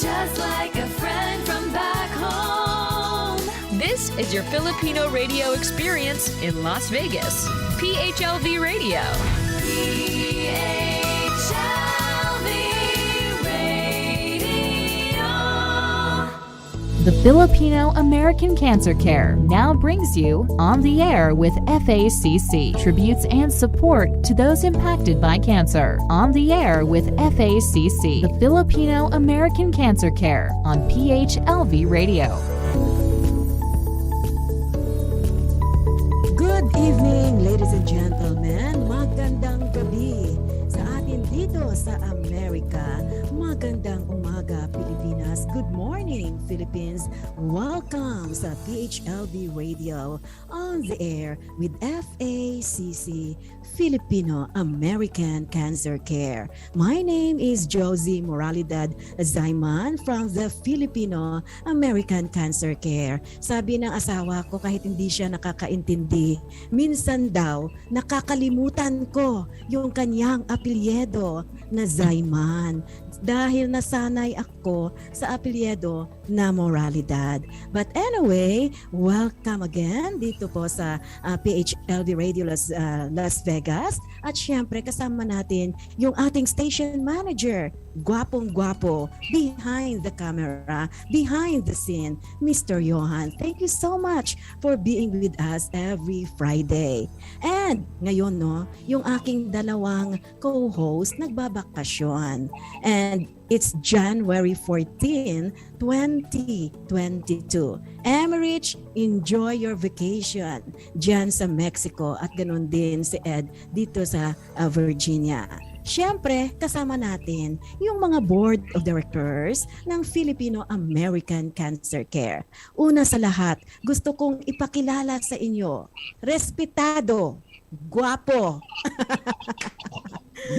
just like a friend from back home. This is your Filipino radio experience in Las Vegas. PHLV Radio. PHLV Radio. The Filipino American Cancer Care now brings you On the Air with FACC, tributes and support to those impacted by cancer. On the Air with FACC, the Filipino American Cancer Care on PHLV Radio. Good evening, ladies and gentlemen. Magandang gabi sa atin dito sa Amerika. Magandang umaga, Pilipinas. Good morning, Philippines. Welcome sa PHLV Radio on the air with FACC, Filipino American Cancer Care. My name is Josie Moralidad Zayman from the Filipino American Cancer Care. Sabi ng asawa ko kahit hindi siya nakakaintindi, minsan daw nakakalimutan ko yung kanyang apelyido na Zayman dahil nasanay ako sa apelyido na Moralidad. But anyway, welcome again dito po sa PHLV Radio Las Vegas. At syempre kasama natin yung ating station manager, gwapong-gwapo, behind the camera, behind the scene, Mr. Johan. Thank you so much for being with us every Friday. And ngayon, no, yung aking dalawang co-host nagbabakasyon. And it's January 14, 2022. Emerich, enjoy your vacation dyan sa Mexico at ganun din si Ed dito sa Virginia. Siyempre, kasama natin yung mga board of directors ng Filipino American Cancer Care. Una sa lahat, gusto kong ipakilala sa inyo, respetado, guwapo.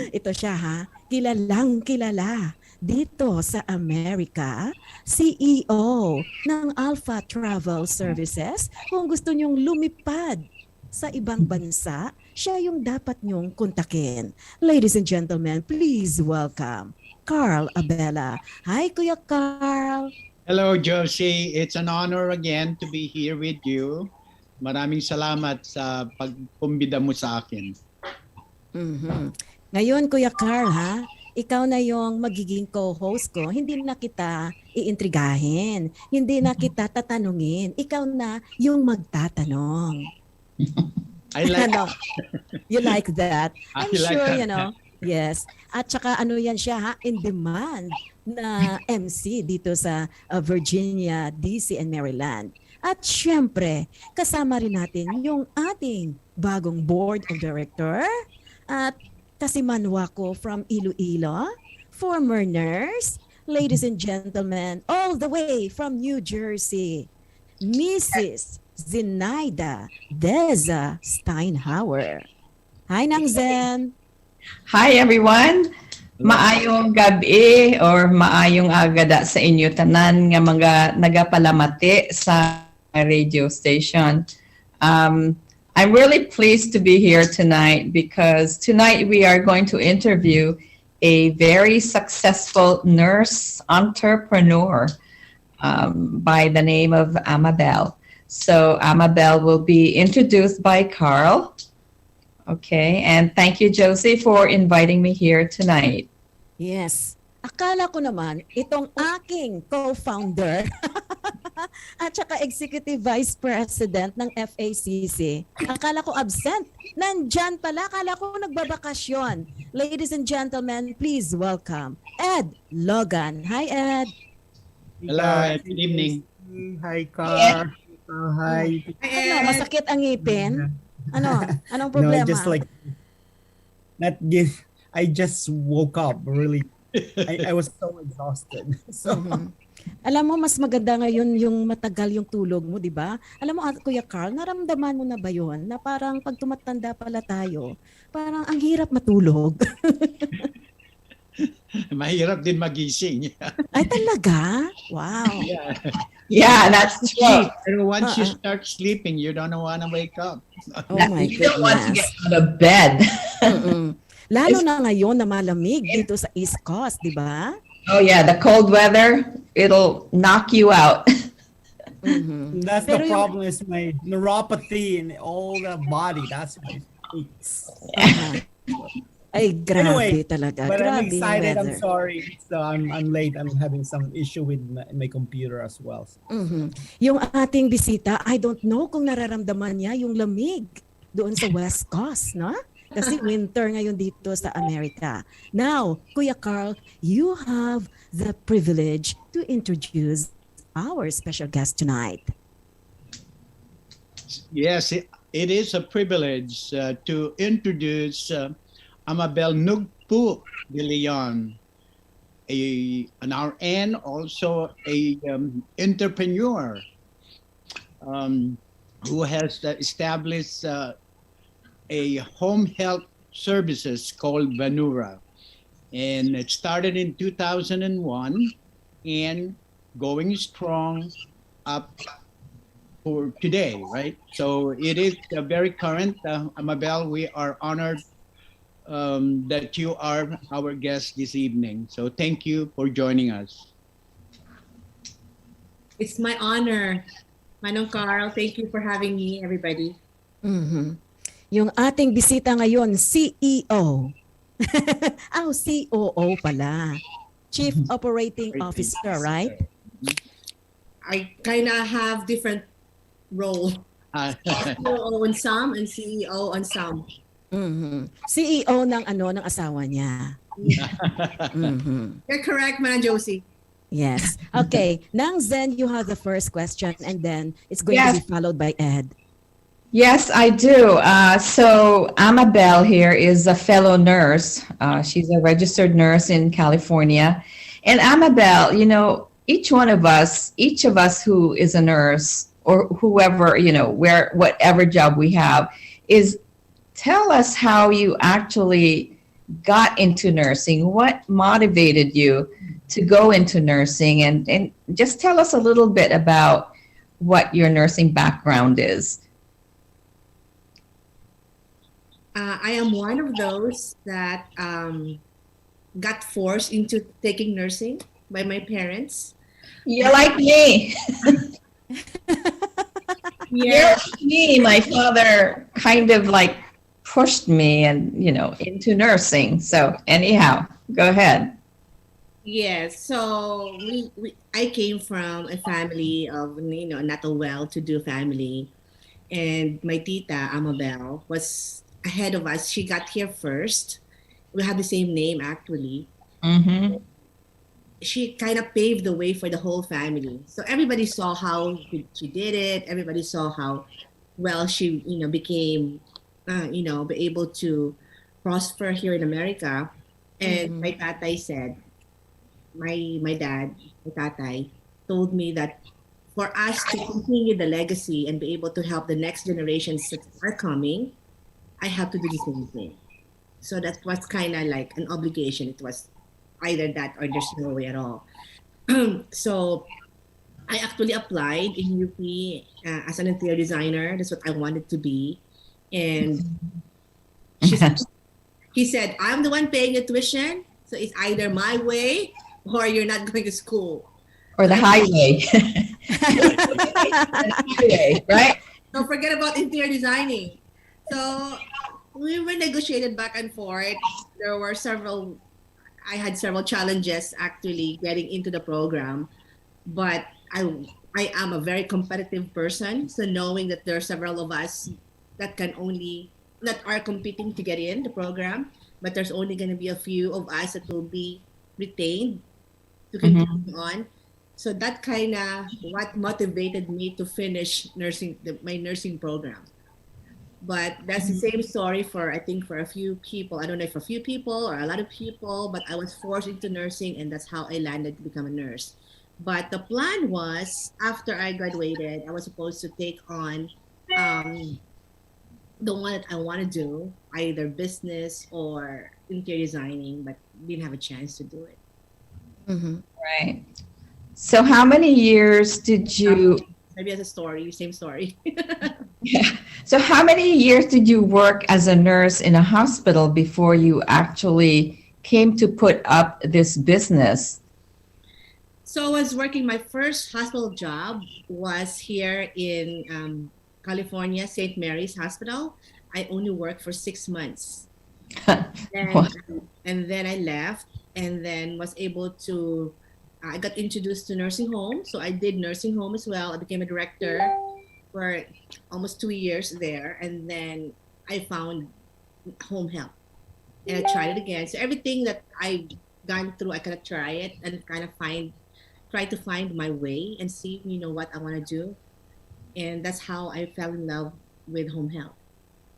Ito siya ha, kilalang kilala dito sa Amerika, CEO ng Alpha Travel Services. Kung gusto nyong lumipad sa ibang bansa, siya yung dapat nyong kontakin. Ladies and gentlemen, please welcome Carl Abela. Hi, Kuya Carl. Hello, Josie. It's an honor again to be here with you. Maraming salamat sa pagkumbida mo sa akin. Ngayon, Kuya Carl, ha? Ikaw na yung magiging co-host ko. Hindi na kita iintrigahin. Hindi na kita tatanungin. Ikaw na yung magtatanong. I like ano? You like that? I'm like sure, that. you know. Yes. At saka ano yan siya ha? In demand na MC dito sa Virginia, DC and Maryland. At syempre, kasama rin natin yung ating bagong board of director at kasimanwa ko from Iloilo, former nurse, ladies and gentlemen, all the way from New Jersey, Mrs. Zenaida Deza Steinhauer. Hi, Nang Zen. Hi, everyone. Maayong gabi or maayong agada sa inyo tanan nga mga nagapalamati sa radio station. I'm really pleased to be here tonight because tonight we are going to interview a very successful nurse entrepreneur by the name of Amabel. So Amabel will be introduced by Carl. Okay, and thank you, Josie, for inviting me here tonight. Yes. Akala ko naman, itong aking co-founder at saka Executive Vice President ng FACC, akala ko absent. Nandyan pala, akala ko nagbabakasyon. Ladies and gentlemen, please welcome Ed Logan. Hi, Ed. Hello, good evening. Hi, Car. Hi. Ano, masakit ang ngipin? Ano? Anong problema? No, I just woke up really. I was so exhausted. So, Alam mo, mas maganda ngayon yung matagal yung tulog mo, di ba? Alam mo, Kuya Carl, naramdaman mo na ba yun? Na parang pag tumatanda pala tayo, parang ang hirap matulog. Mahirap din magising. Ay, talaga? Wow. Yeah, that's true. Pero once you start sleeping, you don't want to wake up. Oh my You don't want to goodness. get out of bed. Lalo na ngayon na malamig dito sa East Coast, di ba? Oh yeah, the cold weather. it'll knock you out. That's Pero the yung- problem is my neuropathy in all the body. That's my aches. Ay, grabe Anyway, talaga. But I'm Grabe yung excited. I'm weather. sorry. So I'm late. I'm having some issue with my computer as well. Yung ating bisita, I don't know kung nararamdaman niya yung lamig doon sa West Coast, no? Kasi winter ngayon dito sa Amerika. Now, Kuya Carl, you have the privilege to introduce our special guest tonight. Yes, it is a privilege to introduce Amabel-Nugpo De Leon, an RN, also a entrepreneur who has established a home health services called Vanura. And it started in 2001 and going strong up for today, right? So it is very current. Amabel, we are honored that you are our guest this evening. So thank you for joining us. It's my honor. Manong Carl, thank you for having me, everybody. Yung ating bisita ngayon, CEO. COO pala. Chief Operating Officer, right? I kind of have different role. COO on some and CEO on some. CEO ng ng asawa niya. You're correct, Manang Josie. Yes. Okay. Nang Zen, you have the first question and then it's going Yes. to be followed by Ed. Yes, I do. So Amabel here is a fellow nurse. She's a registered nurse in California. And Amabel, you know, each of us who is a nurse or whoever, you know, whatever job we have, is tell us how you actually got into nursing. What motivated you to go into nursing? And just tell us a little bit about what your nursing background is. I am one of those that got forced into taking nursing by my parents. You're like me. You're like me. My father kind of like pushed me and, you know, into nursing. So anyhow, go ahead. Yes, so I came from a family of, you know, not a well-to-do family. And my tita, Amabel, was ahead of us. She got here first. We have the same name, actually. Mm-hmm. She kind of paved the way for the whole family. So everybody saw how she did it. Everybody saw how well she, you know, became, you know, be able to prosper here in America. And my tatay said, my dad, my tatay, told me that for us to continue the legacy and be able to help the next generations that are coming, I have to do the same thing. So that was kind of like an obligation. It was either that or there's no way at all. So I actually applied in UP as an interior designer. That's what I wanted to be. And he said, I'm the one paying the tuition. So it's either my way or you're not going to school. Or the highway. Highway, right? Don't forget about interior designing. So we were negotiated back and forth. There were I had several challenges actually getting into the program, but I am a very competitive person. So knowing that there are several of us that are competing to get in the program, but there's only going to be a few of us that will be retained to continue on. So that kind of what motivated me to finish my nursing program. But that's the same story for a few people. I don't know if a few people or a lot of people, but I was forced into nursing and that's how I landed to become a nurse. But the plan was after I graduated, I was supposed to take on the one that I want to do, either business or interior designing, but didn't have a chance to do it. Right. So how many years did you... Maybe as a story, same story. Yeah. So how many years did you work as a nurse in a hospital before you actually came to put up this business? So I was working, my first hospital job was here in California, St. Mary's Hospital. I only worked for 6 months. Wow. And then I left and then was able to, I got introduced to nursing home. So I did nursing home as well. I became a director for almost 2 years there. And then I found home health and I tried it again. So everything that I've gone through, I kind of try it and kind of try to find my way and see, what I want to do. And that's how I fell in love with home health.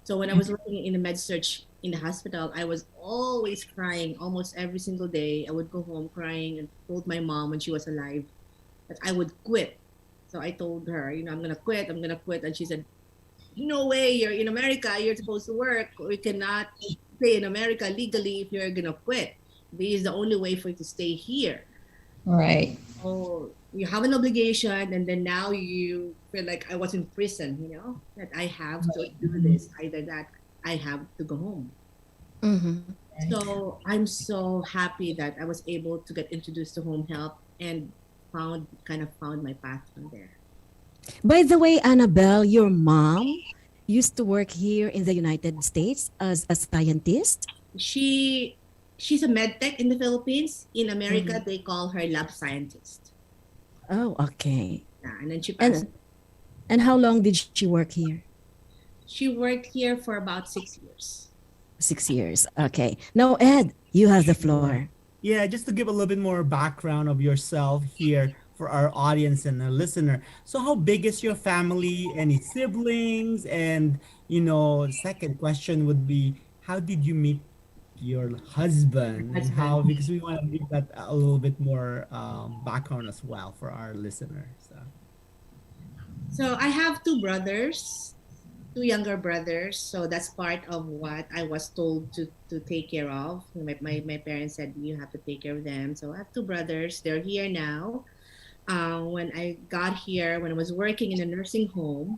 So when I was working in the med surg in the hospital, I was always crying almost every single day. I would go home crying and told my mom when she was alive that I would quit. So I told her, I'm going to quit. And she said, no way, you're in America. You're supposed to work. We cannot stay in America legally if you're going to quit. This is the only way for you to stay here. Right. So you have an obligation, and then now you feel like I was in prison, that I have to do this. Either that I have to go home. So I'm so happy that I was able to get introduced to home health and found my path from there. By the way, Annabelle, your mom used to work here in the United States as a scientist. She's a med tech in the Philippines. In America, they call her lab scientist. Oh, okay. Yeah, and then she passed. And how long did she work here? She worked here for about 6 years. 6 years. Okay. Now, Ed, you have the floor. Yeah, just to give a little bit more background of yourself here for our audience and the listener. So how big is your family? Any siblings? And, second question would be, how did you meet your husband? And how, because we want to give that a little bit more background as well for our listeners. So I have two younger brothers. So that's part of what I was told to take care of. My parents said, you have to take care of them. So I have two brothers. They're here now. When I got here, when I was working in a nursing home,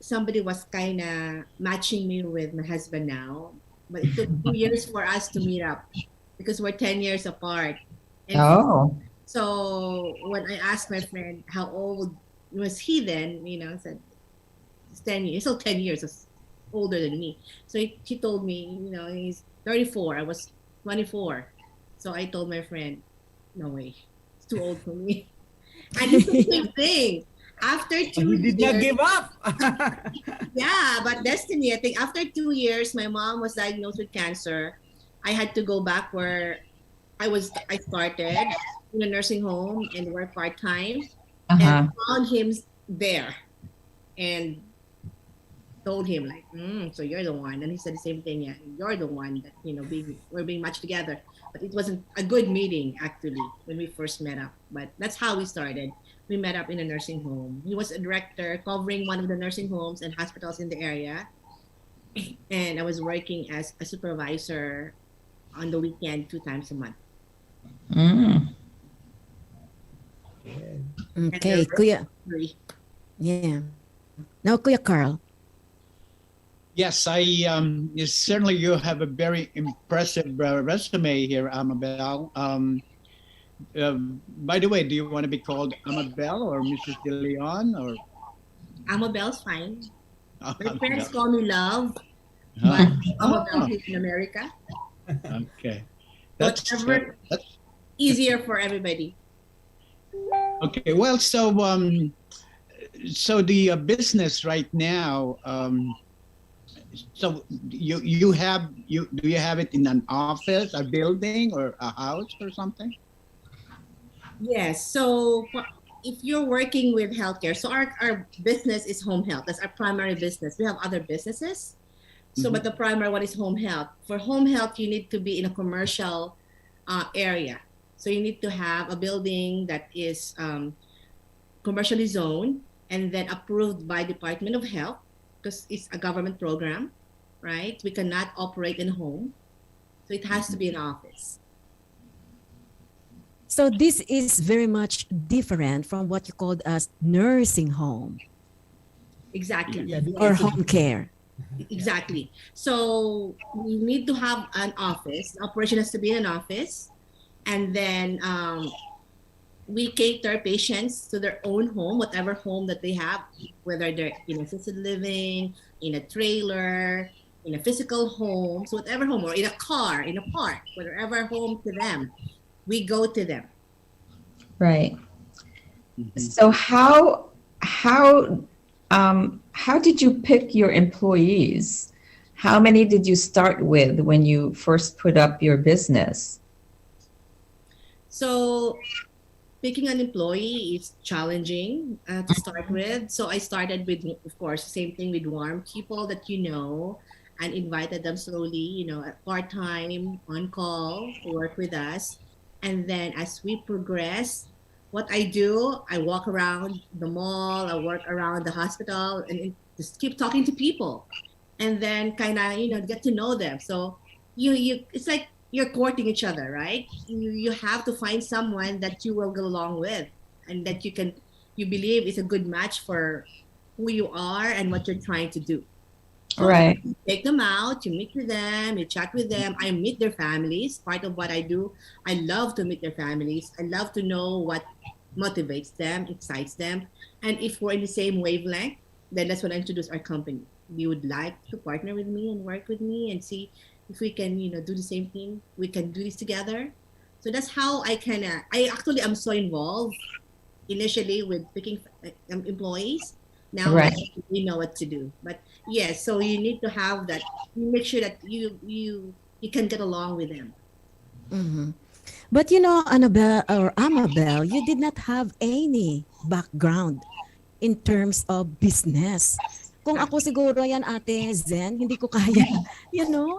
somebody was kind of matching me with my husband now. But it took 2 years for us to meet up because we're 10 years apart. And so when I asked my friend how old was he then, I said, it's 10 years. So 10 years is older than me. So she told me, he's 34. I was 24. So I told my friend, no way, it's too old for me. And it's the same thing. After 2 years, you did not give up. Yeah, but destiny. I think after 2 years, my mom was diagnosed with cancer. I had to go back where I started in a nursing home and work part-time. And found him there and told him like, so you're the one. And he said the same thing. Yeah, you're the one that, we're being matched together. But it wasn't a good meeting actually when we first met up. But that's how we started. We met up in a nursing home. He was a director covering one of the nursing homes and hospitals in the area. And I was working as a supervisor on the weekend 2 times a month. Okay, Kuya. Yeah. Now, Kuya Carl. Yes, certainly you have a very impressive resume here, Amabel. By the way, do you want to be called Amabel or Mrs. De Leon or? Amabel's fine. My parents call me Love, but Amabel is in America. Okay, that's easier for everybody. Okay, well, so the business right now. So do you have it in an office, a building, or a house, or something? Yes. So if you're working with healthcare, so our business is home health. That's our primary business. We have other businesses. So, but the primary one is home health. For home health, you need to be in a commercial area. So you need to have a building that is commercially zoned and then approved by Department of Health because it's a government program, right? We cannot operate in home. So it has to be an office. So this is very much different from what you called as nursing home. Exactly. Or home care. Exactly. So we need to have an office. The operation has to be in an office. And then we cater patients to their own home, whatever home that they have, whether they're in assisted living, in a trailer, in a physical home, so whatever home, or in a car, in a park, whatever home to them, we go to them. Right. Mhm. So how did you pick your employees? How many did you start with when you first put up your business? So picking an employee is challenging to start with. So I started with, of course, same thing with warm people that you know, and invited them slowly, at part time, on call, to work with us. And then as we progress, what I do, I walk around the mall, I work around the hospital, and just keep talking to people, and then kind of get to know them. So you it's like you're courting each other, right? You have to find someone that you will go along with, and that you believe is a good match for who you are and what you're trying to do. So Right. you take them out, you meet with them, you chat with them. I meet their families. Part of what I do, I love to meet their families. I love to know what motivates them, excites them. And if we're in the same wavelength, then that's when I introduce our company. You would like to partner with me and work with me and see if we can, do the same thing. We can do this together. So that's how I actually am so involved initially with picking employees. Now Right. we know what to do. But yes, so you need to have that. You make sure that you can get along with them. Mhm. But Annabelle or Amabel, you did not have any background in terms of business. Kung ako siguro yan, Ate Zen, hindi ko kaya.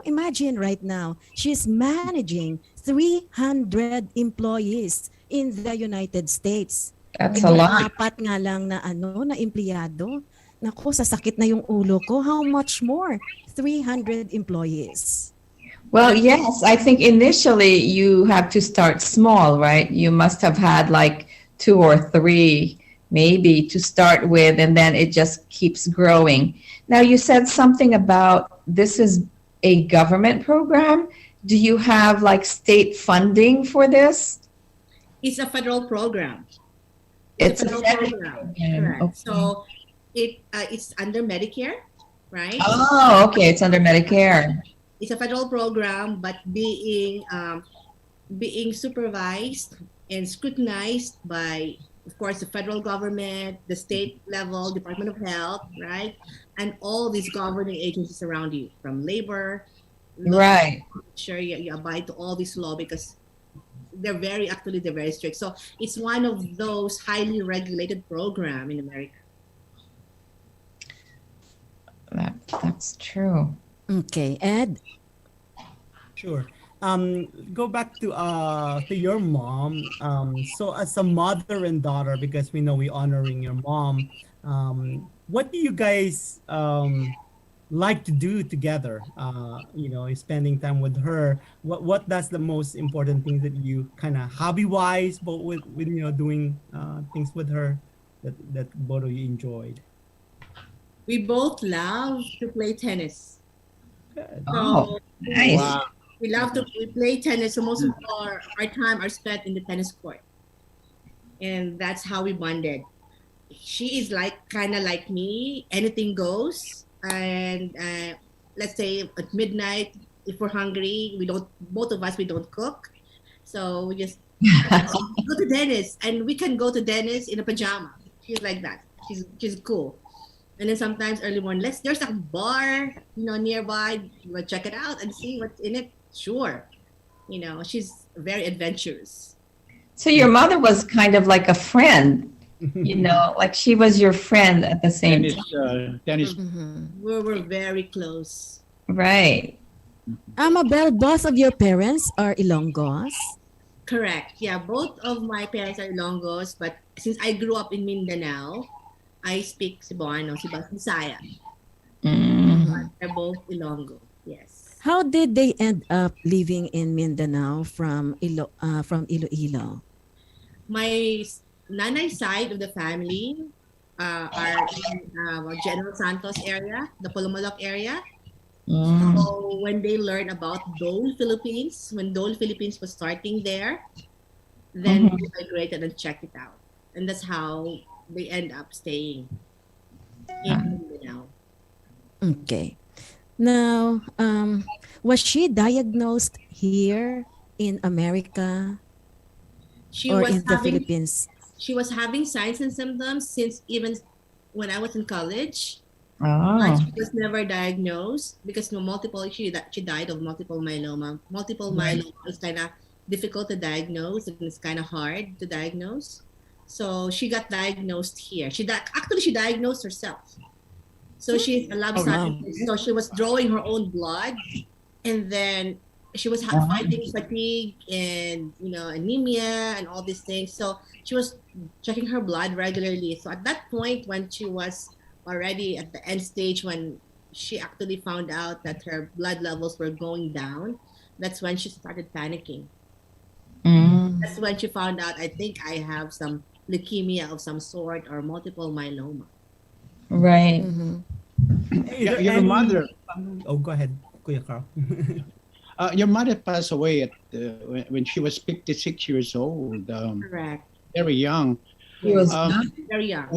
Imagine right now, she's managing 300 employees in the United States. That's a Itong lot. apat nga lang na na empleyado. Naku, sasakit na yung ulo ko. How much more? 300 employees. Well, yes, I think initially you have to start small, right? You must have had like 2 or 3 maybe to start with, and then it just keeps growing. Now, you said something about this is a government program. Do you have like state funding for this? It's a federal program. It's a federal federal program. program, Correct. okay. So it's under Medicare, right? Oh, okay, it's under Medicare. It's a federal program, but being supervised and scrutinized by, of course, the federal government, the state level, Department of Health, right? And all these governing agencies around you, from labor, Right. sure you abide to all this law, because they're very strict. So it's one of those highly regulated program in America. That's true. Okay, Ed? Sure. Go back to your mom. So as a mother and daughter, because we know we honoring your mom, what do you guys like to do together? Spending time with her. What that's the most important things that you kind of hobby wise, but with doing things with her that both of you enjoyed. We both love to play tennis. Good. Oh, So nice. Wow. we play tennis. So most of our time are spent in the tennis court, and that's how we bonded. She is kind of like me. Anything goes. And let's say at midnight, if we're hungry, both of us, we don't cook. So we just go to Dennis, and we can go to Dennis in a pajama. She's like that. She's cool. And then sometimes early morning, there's a bar, nearby. You want to check it out and see what's in it. Sure. She's very adventurous. So your mother was kind of like a friend, like she was your friend at the same time. Tennis. We're very close. Right. Amabel, both of your parents are Ilonggos? Correct. Yeah, both of my parents are Ilonggos, but since I grew up in Mindanao, I speak Cebuano, Bisaya. Mm. They're both Ilonggo. Yes. How did they end up living in Mindanao from Iloilo? My nanay side of the family are in General Santos area, the Polomalok area. Mm. So when they learned about Dole Philippines, when Dole Philippines was starting there, then we migrated and checked it out. And that's how they end up staying in Mindanao. Okay. Now, was she diagnosed here in America She or was in the having Philippines? she was having signs and symptoms since even when I was in college. Oh. But she was never diagnosed because no multiple she died of multiple myeloma. Multiple myeloma is kind of difficult to diagnose and it's kind of hard to diagnose. So she got diagnosed here. Actually she diagnosed herself. So she's a lab Oh, wow. scientist. So she was drawing her own blood, and then she was fighting fatigue and anemia and all these things. So she was checking her blood regularly. So at that point, when she was already at the end stage, when she actually found out that her blood levels were going down, that's when she started panicking. That's when she found out, I think I have some leukemia of some sort or multiple myeloma. Right. Is there Your any- mother, Oh, go ahead, Kuya Carl. your mother passed away at when she was 56 years old, Correct. very young. He was Very young.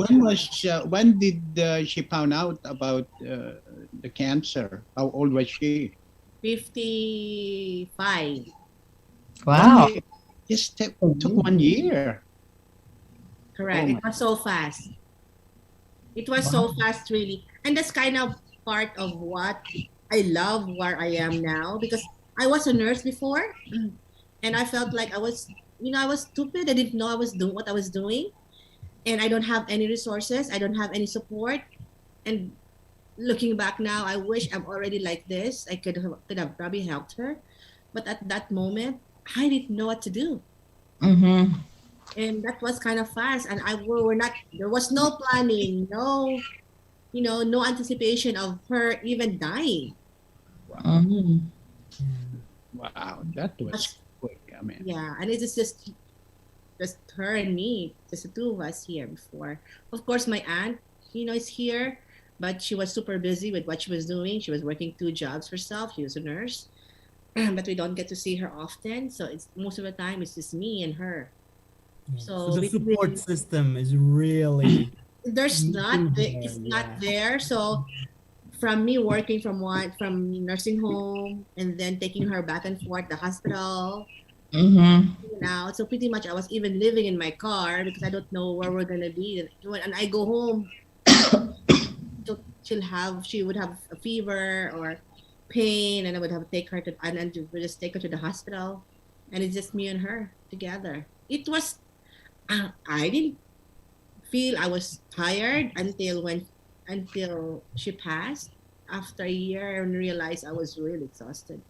When did she found out about the cancer? How old was she? 55. wow. Only- Just took 1 year. Correct. Oh It was so fast. It was so fast, really. And that's kind of part of what I love where I am now because I was a nurse before and I felt like I was stupid. I didn't know I was doing what I was doing. And I don't have any resources. I don't have any support. And looking back now, I wish I'm already like this. I could have probably helped her. But at that moment, I didn't know what to do. And that was kind of fast. And there was no planning, no anticipation of her even dying. Wow, that was quick. I mean, Yeah. And it is just her and me, just the two of us here before. Of course, my aunt, is here, but she was super busy with what she was doing. She was working 2 jobs herself. She was a nurse, but we don't get to see her often. So it's most of the time it's just me and her. So the support system is really It's not Yeah. there. So from me working from nursing home and then taking her back and forth the hospital now. So pretty much I was even living in my car because I don't know where we're gonna be. And I go home, she would have a fever or pain, and I would have to take her to and then we just take her to the hospital, and it's just me and her together. It was I didn't feel I was tired until she passed after a year and realized I was really exhausted.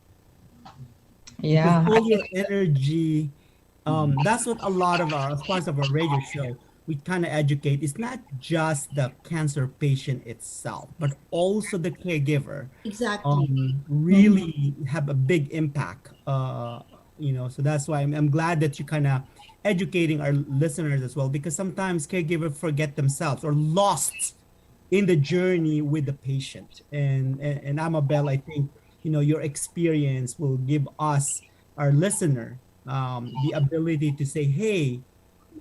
Yeah. all your energy. That's what a lot of our, as part of our radio show, we kind of educate. It's not just the cancer patient itself, but also the caregiver. Exactly. Really have a big impact. So that's why I'm glad that you kind of educating our listeners as well, because sometimes caregivers forget themselves or lost in the journey with the patient. And Amabel, I think your experience will give us, our listener, the ability to say, hey,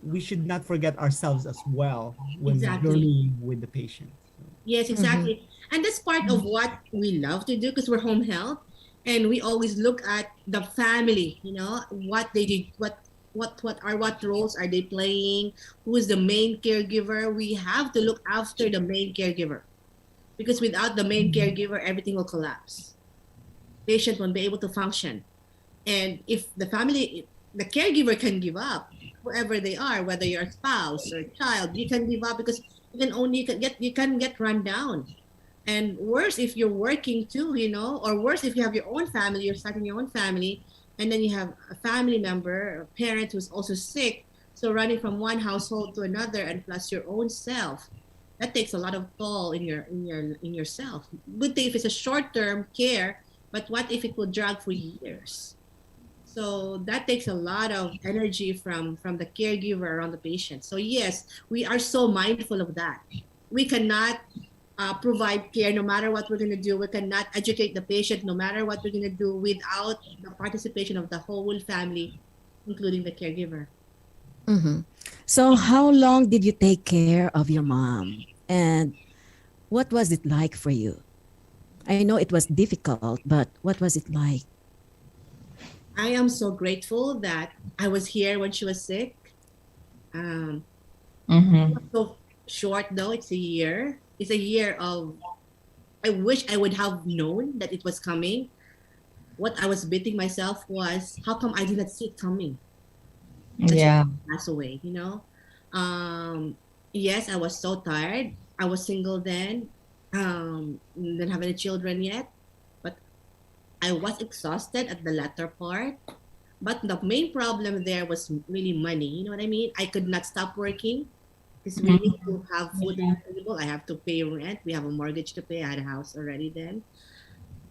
we should not forget ourselves as well when Exactly. journeying with the patient. Yes, exactly. And that's part of what we love to do because we're home health and we always look at the family, what they did, what roles are they playing, who is the main caregiver. We have to look after the main caregiver because without the main caregiver, everything will collapse. Patient won't be able to function. And if the caregiver can give up, whoever they are, whether you're a spouse or a child, you can give up because you can get run down. And worse if you're working too, or worse if you have your own family, you're starting your own family, and then you have a family member, a parent who's also sick. So running from one household to another, and plus your own self, that takes a lot of toll in yourself. Good thing if it's a short-term care, but what if it will drag for years? So that takes a lot of energy from the caregiver around the patient. So yes, we are so mindful of that. We cannot provide care no matter what we're going to do. We cannot educate the patient no matter what we're going to do without the participation of the whole family, including the caregiver. Mhm. So, how long did you take care of your mom? And what was it like for you? I know it was difficult, but what was it like? I am so grateful that I was here when she was sick. Um, Mm-hmm. so short though, it's a year. It's a year of. I wish I would have known that it was coming. What I was beating myself was, how come I did not see it coming? That she Yeah. passed away. Yes, I was so tired. I was single then, didn't have any children yet, but I was exhausted at the latter part. But the main problem there was really money. You know what I mean? I could not stop working because we need to have food on the table. I have to pay rent. We have a mortgage to pay. I had a house already then.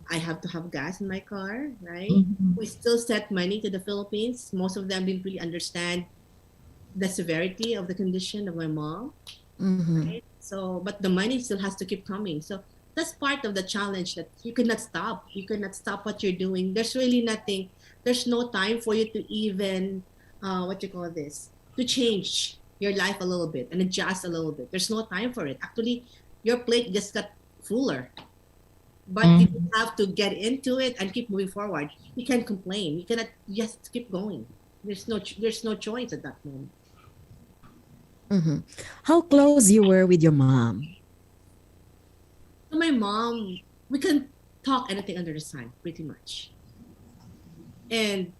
I have to have gas in my car, right? Mhm. We still sent money to the Philippines. Most of them didn't really understand the severity of the condition of my mom, Mm-hmm. right? So, but the money still has to keep coming. So that's part of the challenge that you could not stop. You could not stop what you're doing. There's really nothing. There's no time for you to even, what you call this, to change your life a little bit and adjust a little bit. There's no time for it. Actually, your plate just got fuller. But you Mhm. have to get into it and keep moving forward. You can't complain. You cannot just keep going. There's no choice at that moment. Mm-hmm. How close you were with your mom? So my mom, we can talk anything under the sun, pretty much. And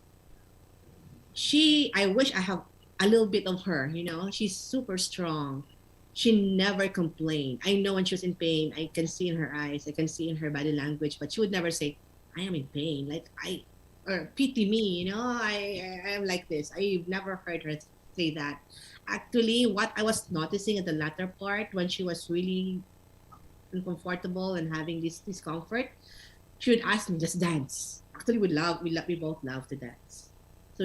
I wish I have a little bit of her. She's super strong. She never complained. I know when she was in pain, I can see in her eyes, I can see in her body language, but she would never say, I am in pain. Or pity me, I am like this. I've never heard her say that. Actually, what I was noticing at the latter part when she was really uncomfortable and having this discomfort, she would ask me, just dance. Actually, we both love to dance. So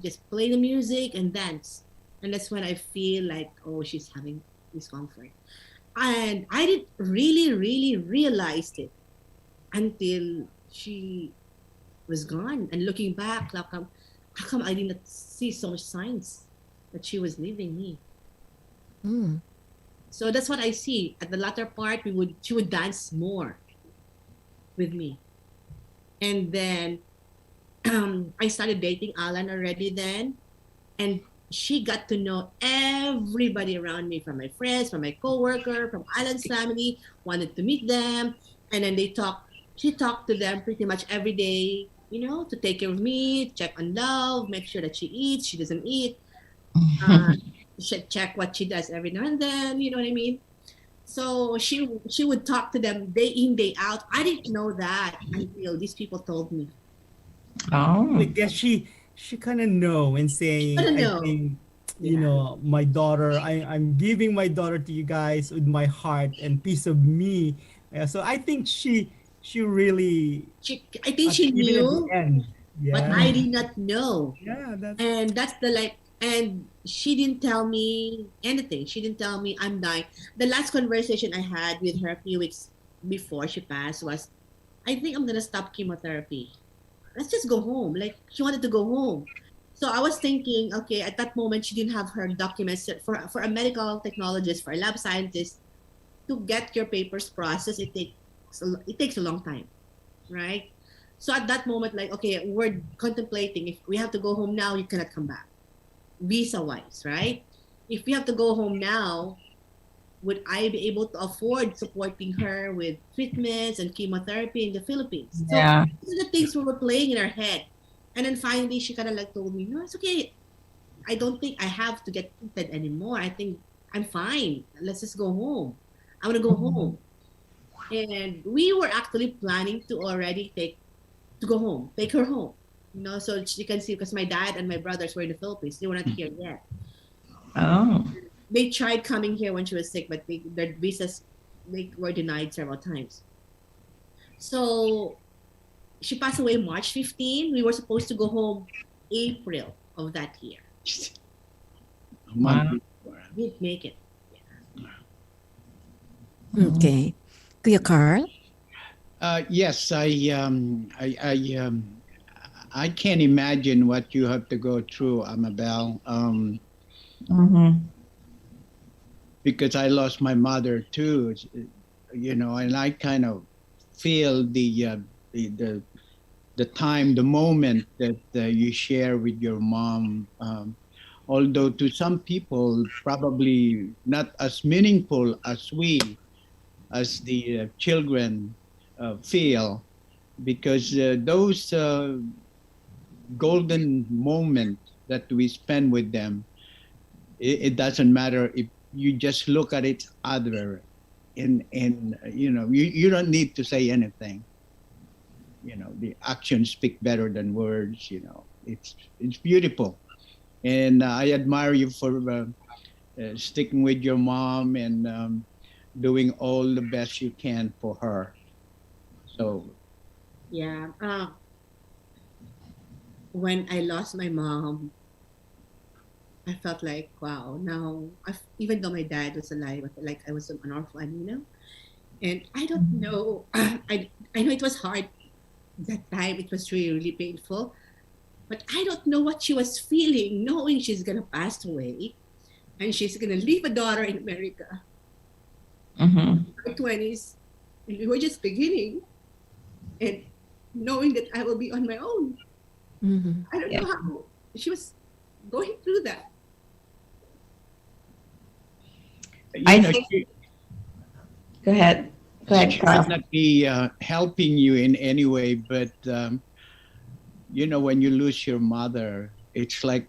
just play the music and dance. And that's when I feel like, oh, she's having discomfort. And I didn't really, really realize it until she was gone. And looking back, how come I did not see so much signs that she was leaving me? Mm. So that's what I see. At the latter part, she would dance more with me. And then I started dating Alan already then, and she got to know everybody around me, from my friends, from my coworker, from Alan's family, wanted to meet them, and then she talked to them pretty much every day, to take care of me, check on love, make sure that she eats, she doesn't eat, uh, check what she does every now and then, you know what I mean? So she would talk to them day in, day out. I didn't know that until these people told me. I Oh. guess she kind of know and I saying, don't I know. think, Yeah. my daughter, I'm giving my daughter to you guys with my heart and piece of me. So I think she really, I think she even at the knew, end, but yeah, I did not know. yeah, that's And that's and she didn't tell me anything. She didn't tell me I'm dying. The last conversation I had with her a few weeks before she passed was, I think I'm gonna stop chemotherapy. Let's just go home. Like, she wanted to go home. So I was thinking, okay, at that moment she didn't have her documents for a medical technologist, for a lab scientist to get your papers processed. It takes a long time, right? So at that moment, like, okay, we're contemplating, if we have to go home now, you cannot come back, visa wise, right? If we have to go home now, would I be able to afford supporting her with treatments and chemotherapy in the Philippines? So Yeah. these are the things we were playing in our head. And then finally, she kind of like told me, no, it's okay. I don't think I have to get treated anymore. I think I'm fine. Let's just go home. I want to go home. And we were actually planning to already to go home, take her home. So she can see, because my dad and my brothers were in the Philippines. They were not here yet. Oh. They tried coming here when she was sick, but their visas, they were denied several times. So she passed away March 15. We were supposed to go home April of that year. A month Wow. before. We didn't make it. Okay. Kuya Carl? Yes, I can't imagine what you have to go through, Amabel. Because I lost my mother too, and I kind of feel the time, the moment that you share with your mom. Although to some people, probably not as meaningful as the children feel, because those golden moments that we spend with them, it doesn't matter if you just look at each other, and you don't need to say anything. The actions speak better than words. It's beautiful, and I admire you for sticking with your mom and doing all the best you can for her. So Yeah. When I lost my mom, I felt like, wow, now, even though my dad was alive, I felt like I was an orphan. And I don't know, I know it was hard that time. It was really, really painful. But I don't know what she was feeling, knowing she's going to pass away and she's going to leave a daughter in America. In her 20s, and we were just beginning. And knowing that I will be on my own. I don't know how she was going through that. I think. Go ahead. Go ahead, she Carl. might not be helping you in any way, but when you lose your mother, it's like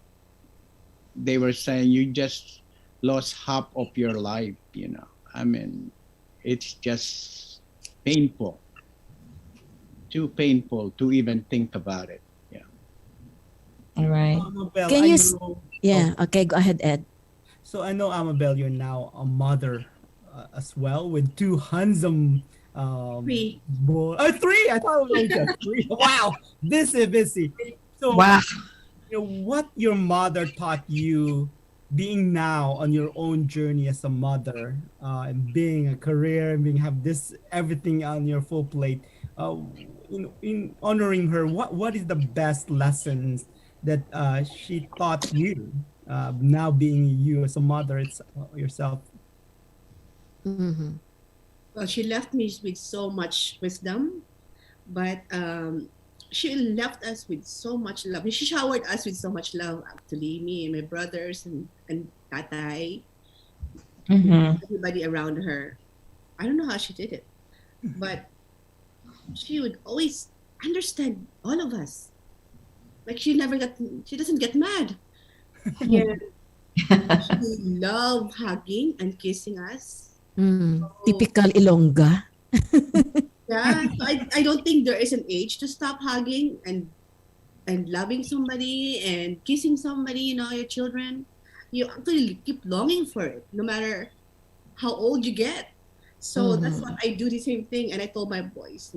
they were saying you just lost half of your life. I mean, it's just painful. Too painful to even think about it. Yeah. All right. Amabel, Can I you know, Yeah, okay, go ahead, Ed. so I know, Amabel, you're now a mother as well, with two handsome Three. three. I thought it was only just three. Wow, busy. So Wow. what your mother taught you, being now on your own journey as a mother, and being a career, and being have this everything on your full plate, in honoring her, what is the best lessons that she taught you, now being you as a mother, yourself? Well, she left me with so much wisdom, but she left us with so much love. She showered us with so much love, actually, me and my brothers and tatay, everybody around her. I don't know how she did it, but she would always understand all of us. Like she doesn't get mad. Yeah. She loved hugging and kissing us. Typical Ilongga. Yeah, so I don't think there is an age to stop hugging and loving somebody and kissing somebody, your children. You actually keep longing for it, no matter how old you get. So that's what I do, the same thing. And I told my boys,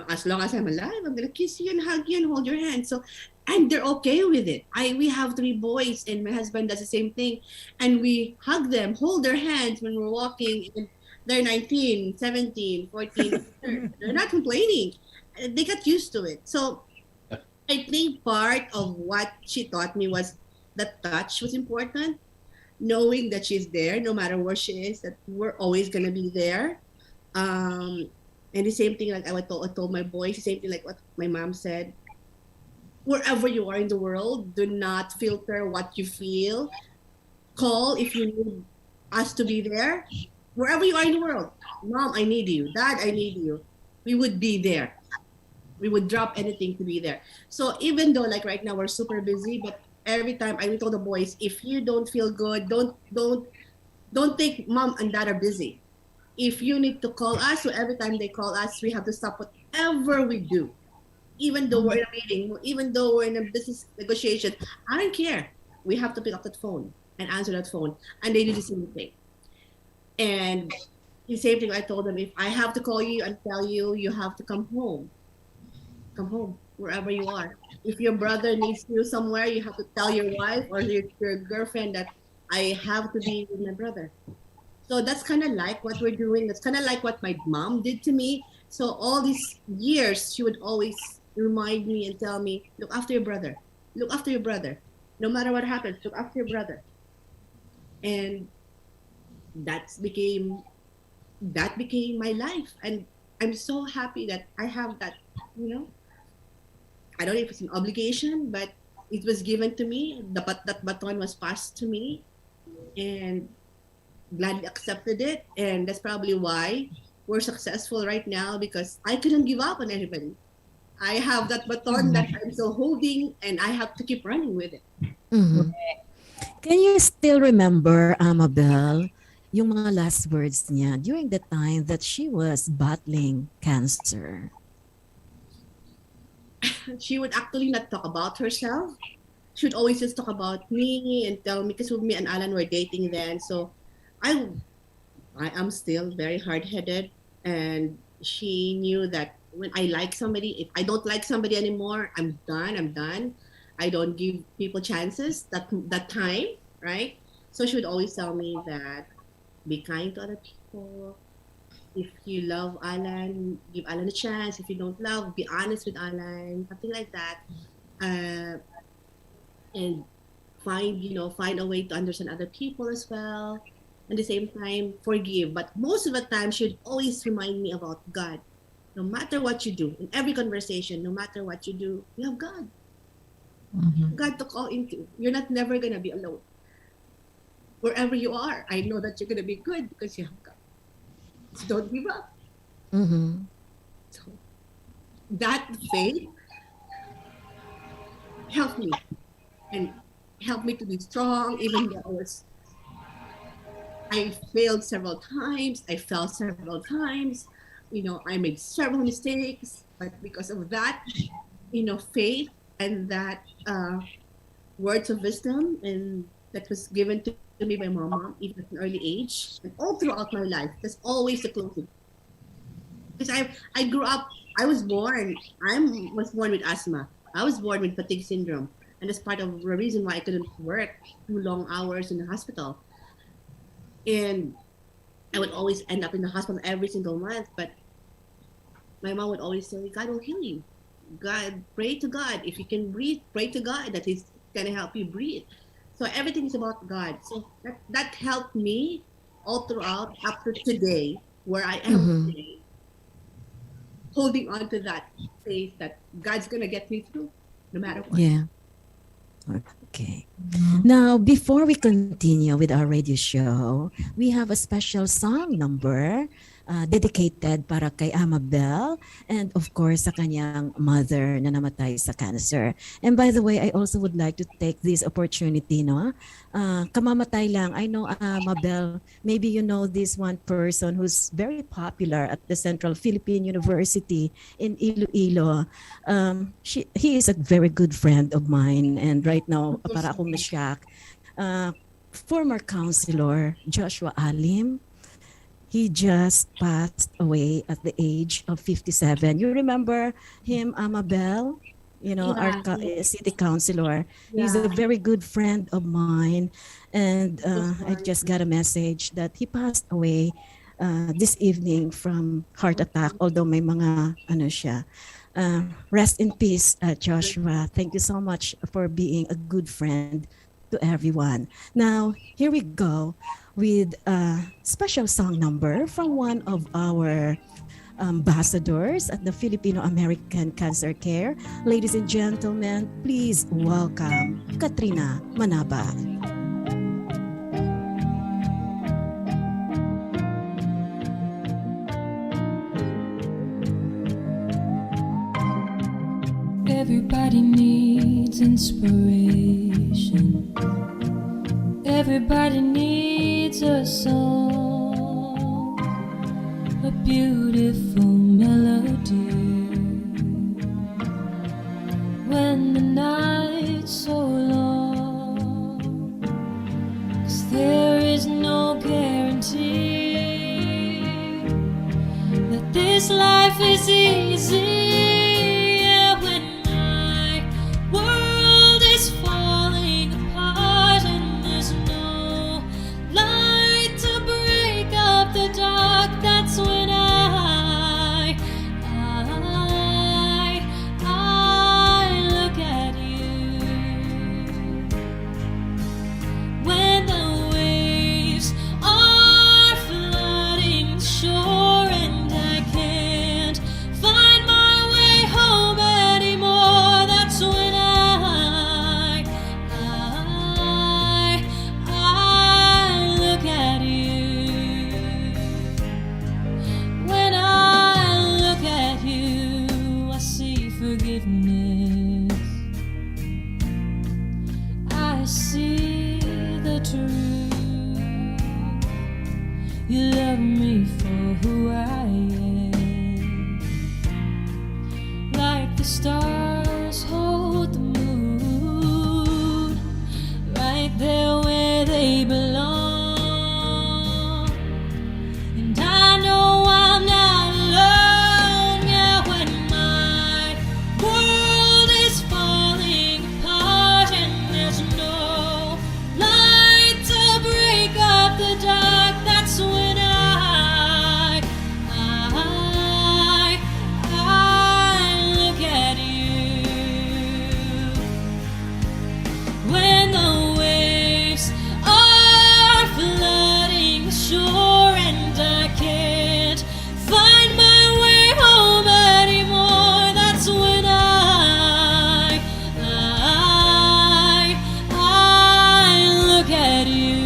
as long as I'm alive, I'm gonna kiss you and hug you and hold your hand. So, and they're okay with it. We have 3 boys, and my husband does the same thing, and we hug them, hold their hands when we're walking. And they're 19, 17, 14. They're not complaining. They got used to it. So, I think part of what she taught me was that touch was important. Knowing that she's there, no matter where she is, that we're always gonna be there. And the same thing, like I told my boys, the same thing like what my mom said. Wherever you are in the world, do not filter what you feel. Call if you need us to be there. Wherever you are in the world, Mom, I need you. Dad, I need you. We would be there. We would drop anything to be there. So even though like right now we're super busy, but every time I told the boys, if you don't feel good, don't think Mom and Dad are busy. If you need to call us, so every time they call us, we have to stop whatever we do. Even though we're in a meeting, even though we're in a business negotiation, I don't care. We have to pick up that phone and answer that phone. And they do the same thing. And the same thing I told them, if I have to call you and tell you, you have to come home. Come home, wherever you are. If your brother needs you somewhere, you have to tell your wife or your girlfriend that I have to be with my brother. So that's kind of like what we're doing. That's kind of like what my mom did to me. So all these years, she would always remind me and tell me, look after your brother. Look after your brother. No matter what happens, look after your brother. And that became my life. And I'm so happy that I have that, I don't know if it's an obligation, but it was given to me. That baton was passed to me, and gladly accepted it. And that's probably why we're successful right now, because I couldn't give up on anybody. I have that baton that I'm still holding, and I have to keep running with it. Mhm. Can you still remember, Amabel, yung mga last words niya during the time that she was battling cancer? She would actually not talk about herself. She would always just talk about me and tell me, because me and Alan were dating then. So I am still very hard-headed, and she knew that when I like somebody, if I don't like somebody anymore, I'm done. I don't give people chances that time, right? So she would always tell me that be kind to other people. If you love Alan, give Alan a chance. If you don't love, be honest with Alan, something like that. And find a way to understand other people as well. At the same time, forgive. But most of the time, she would always remind me about God. No matter what you do, in every conversation, no matter what you do, you have God. God to call into. You're not never gonna be alone. Wherever you are, I know that you're gonna be good because you have God. So don't give up. Mm-hmm. So that faith helped me, and helped me to be strong, even though I failed several times. I fell several times. I made several mistakes, but because of that, faith and that words of wisdom, and that was given to me by my mom, even at an early age, and all throughout my life, that's always the closing. Because I grew up, I was born with asthma. I was born with fatigue syndrome, and that's part of the reason why I couldn't work 2 long hours in the hospital. And I would always end up in the hospital every single month, but my mom would always say, God will heal you. God, pray to God. If you can breathe, pray to God that He's gonna help you breathe. So everything is about God. So that helped me all throughout up to today, where I am today, holding on to that faith that God's gonna get me through, no matter what. Yeah. Okay. Now, before we continue with our radio show, we have a special song number dedicated para kay Amabel, and of course sa kanyang mother na namatay sa cancer. And by the way, I also would like to take this opportunity, kamamatay lang. I know, Amabel, maybe you know this one person who's very popular at the Central Philippine University in Iloilo. He is a very good friend of mine, and right now, para akong na-shock. Former counselor Joshua Alim, he just passed away at the age of 57. You remember him, Amabel? Our city councilor. He's a very good friend of mine, and I just got a message that he passed away this evening from heart attack, although may mga siya. Rest in peace, Joshua. Thank you so much for being a good friend to everyone. Now, here we go with a special song number from one of our ambassadors at the Filipino American Cancer Care. Ladies and gentlemen, please welcome Katrina Manaba. Everybody needs inspiration. Everybody needs a song, a beautiful melody. When the night's so long, 'cause there is no guarantee that this life is easy. That's when I the truth. You love me for who I am, like the stars hold the moon, right there where they belong. And I know I'm not alone, yeah, when my world is falling apart and there's no light to break up the dark. That's when I look at you. When the waves are flooding the shore and I can't find my way home anymore, that's when I look at you.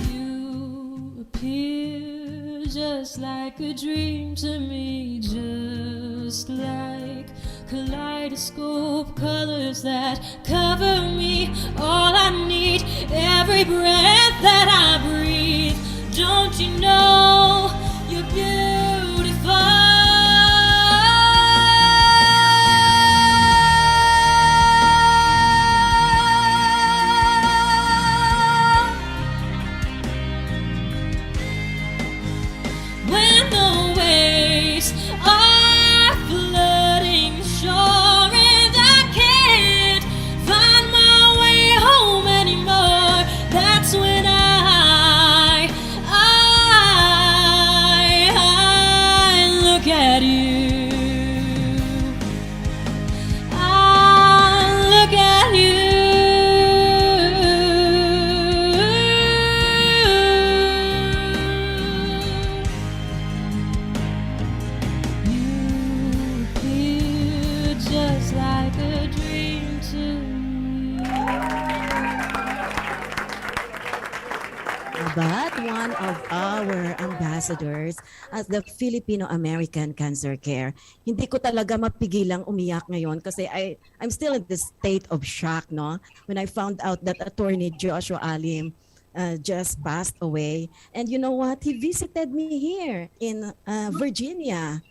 You appear just like a dream to me, just like kaleidoscope colors that cover me. All I need, every breath that I breathe. Don't you know you're beautiful? When the waves are flooding the shore and I can't find my way home anymore, that's when I look at you. I look at you. You appear just like a dream to me. But one of our ambassadors at the Filipino American Cancer Care, hindi ko talaga mapigilang umiyak ngayon kasi I'm still in the state of shock, no? When I found out that Attorney Joshua Alim just passed away. And you know what? He visited me here in Virginia.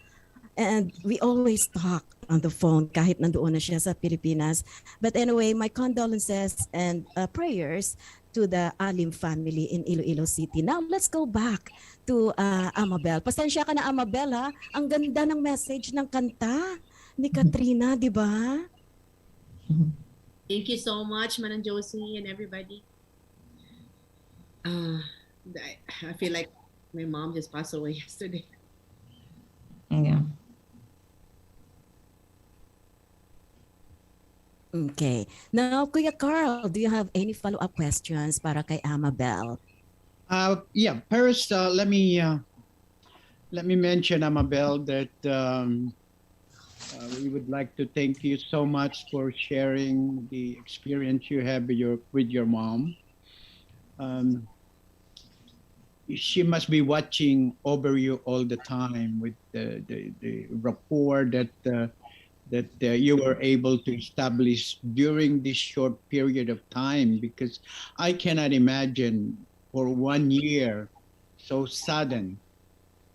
And we always talk on the phone kahit nandoon na siya sa Pilipinas. But anyway, my condolences and prayers to the Alim family in Iloilo City. Now, let's go back to Amabel. Pasensya ka na, Amabel, ha? Ang ganda ng message ng kanta ni Katrina, di ba? Thank you so much, Manang Josie and everybody. I feel like my mom just passed away yesterday. Yeah. Okay. Now, Kuya Carl, do you have any follow-up questions para kay Amabel? Yeah, first, let me mention, Amabel, that we would like to thank you so much for sharing the experience you have with your mom. She must be watching over you all the time with the rapport that you were able to establish during this short period of time, because I cannot imagine for 1 year so sudden.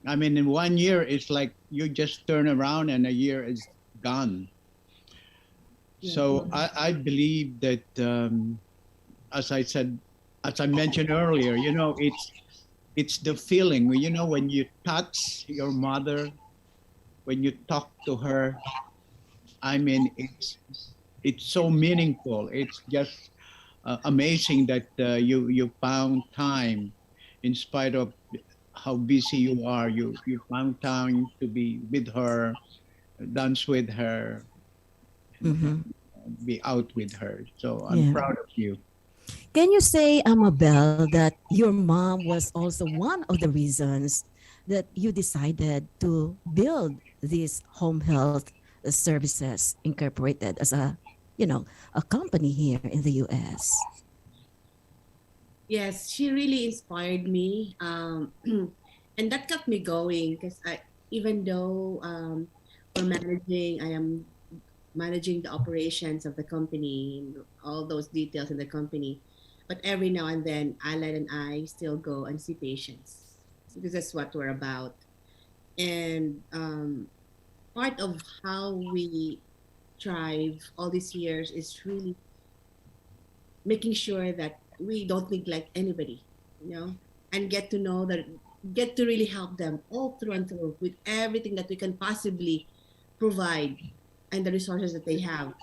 I mean, in 1 year, it's like you just turn around and a year is gone. So I believe that, as I mentioned earlier, you know, it's the feeling, you know, when you touch your mother, when you talk to her, I mean, it's so meaningful. It's just amazing that you found time, in spite of how busy you are, you found time to be with her, dance with her, and be out with her. So I'm proud of you. Can you say, Amabel, that your mom was also one of the reasons that you decided to build this home health services incorporated as a company here in the US? Yes, she really inspired me, and that kept me going because even though we're managing, I am managing the operations of the company, all those details in the company. But every now and then, Alan and I still go and see patients because that's what we're about. And part of how we thrive all these years is really making sure that we don't neglect anybody, you know, and get to know that, get to really help them all through and through with everything that we can possibly provide and the resources that they have.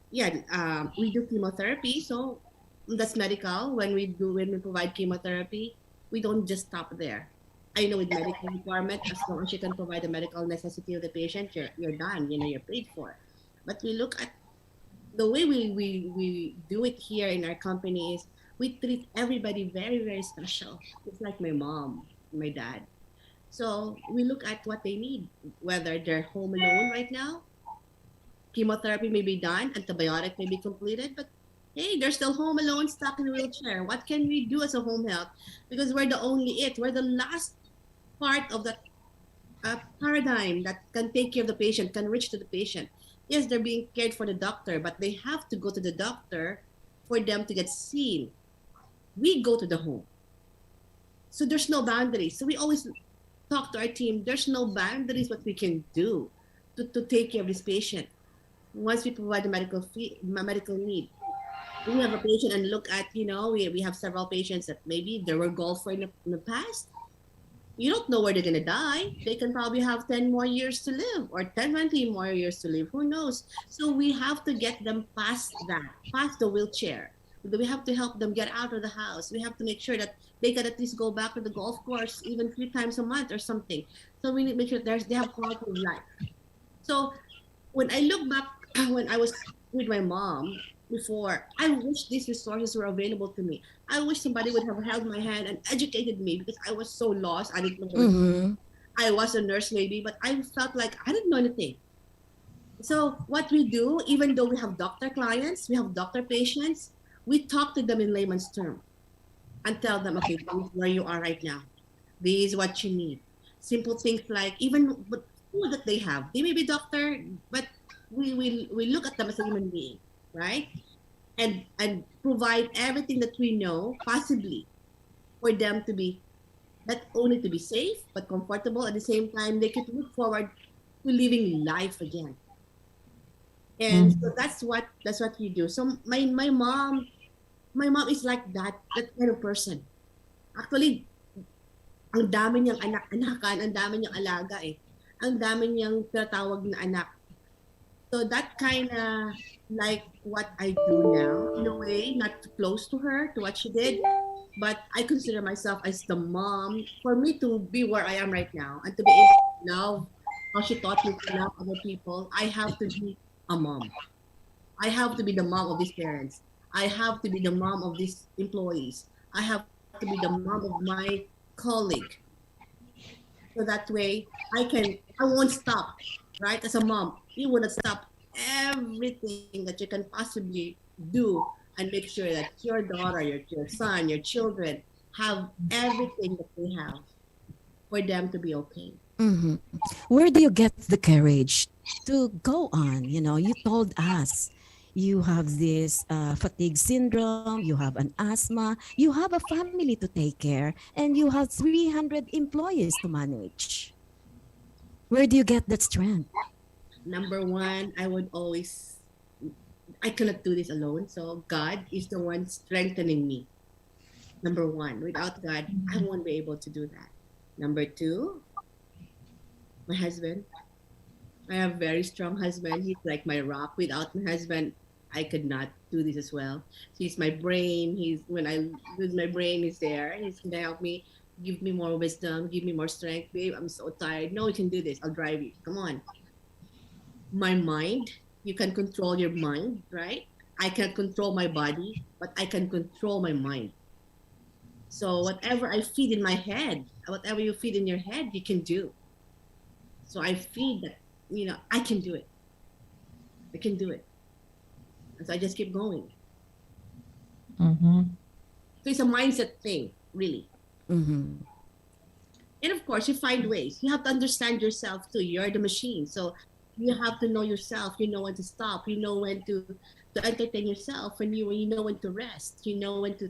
Yeah, we do chemotherapy, so that's medical. When we provide chemotherapy, we don't just stop there. I know with medical requirement, as long as you can provide the medical necessity of the patient, you're done. You know, you're paid for. But we look at the way we do it here in our company is we treat everybody very, very special. It's like my mom, my dad. So we look at what they need, whether they're home alone right now, chemotherapy may be done, antibiotic may be completed, but hey, they're still home alone, stuck in a wheelchair. What can we do as a home health? Because we're the last part of that paradigm that can take care of the patient, can reach to the patient. Yes, they're being cared for the doctor, but they have to go to the doctor for them to get seen. We go to the home. So there's no boundaries. So we always talk to our team, there's no boundaries what we can do to take care of this patient. Once we provide the medical need, we have a patient and look at, we have several patients that maybe they were golfer in the past. You don't know where they're going to die. They can probably have 10 more years to live or 10, 20 more years to live. Who knows? So we have to get them past that, past the wheelchair. We have to help them get out of the house. We have to make sure that they can at least go back to the golf course even 3 times a month or something. So we need to make sure they have quality of life. So when I look back, when I was with my mom before, I wish these resources were available to me. I wish somebody would have held my hand and educated me because I was so lost. I didn't know. Mm-hmm. I was a nurse maybe, but I felt like I didn't know anything. So what we do, even though we have doctor clients, we have doctor patients, we talk to them in layman's term and tell them, okay, this is where you are right now. This is what you need. Simple things like even what food that they have. They may be doctor, but we look at them as a human being, right? And provide everything that we know possibly for them to be not only to be safe but comfortable at the same time they could look forward to living life again. And so that's what we do. So my mom is like that kind of person. Actually, ang dami niyang anak-anakan, ang dami niyang alaga eh. Ang dami niyang tinatawag na anak. So that kind of like what I do now, in a way, not too close to her, to what she did, but I consider myself as the mom. For me to be where I am right now and to be able to love how she taught me to love other people, I have to be a mom. I have to be the mom of these parents. I have to be the mom of these employees. I have to be the mom of my colleague. So that way I won't stop, right? As a mom, you wouldn't stop everything that you can possibly do and make sure that your daughter, your son, your children have everything that they have for them to be okay. Mm-hmm. Where do you get the courage to go on? You told us you have this fatigue syndrome, you have an asthma, you have a family to take care, and you have 300 employees to manage. Where do you get that strength? Number one, I cannot do this alone. So God is the one strengthening me. Number one, without God, I won't be able to do that. Number two, my husband. I have a very strong husband. He's like my rock. Without my husband, I could not do this as well. He's my brain. When I lose my brain, he's there. He's gonna help me, give me more wisdom, give me more strength. Babe, I'm so tired. No, you can do this. I'll drive you. Come on. My mind, you can control your mind, right? I can't control my body, but I can control my mind. So whatever I feed in my head, whatever you feed in your head, you can do. So I feed that, I can do it. I can do it. And so I just keep going. Mm-hmm. So it's a mindset thing, really. Mm-hmm. And of course, you find ways. You have to understand yourself too. You're the machine. So You have to know yourself. You know when to stop. You know when to entertain yourself. And you know when to rest. You know when to.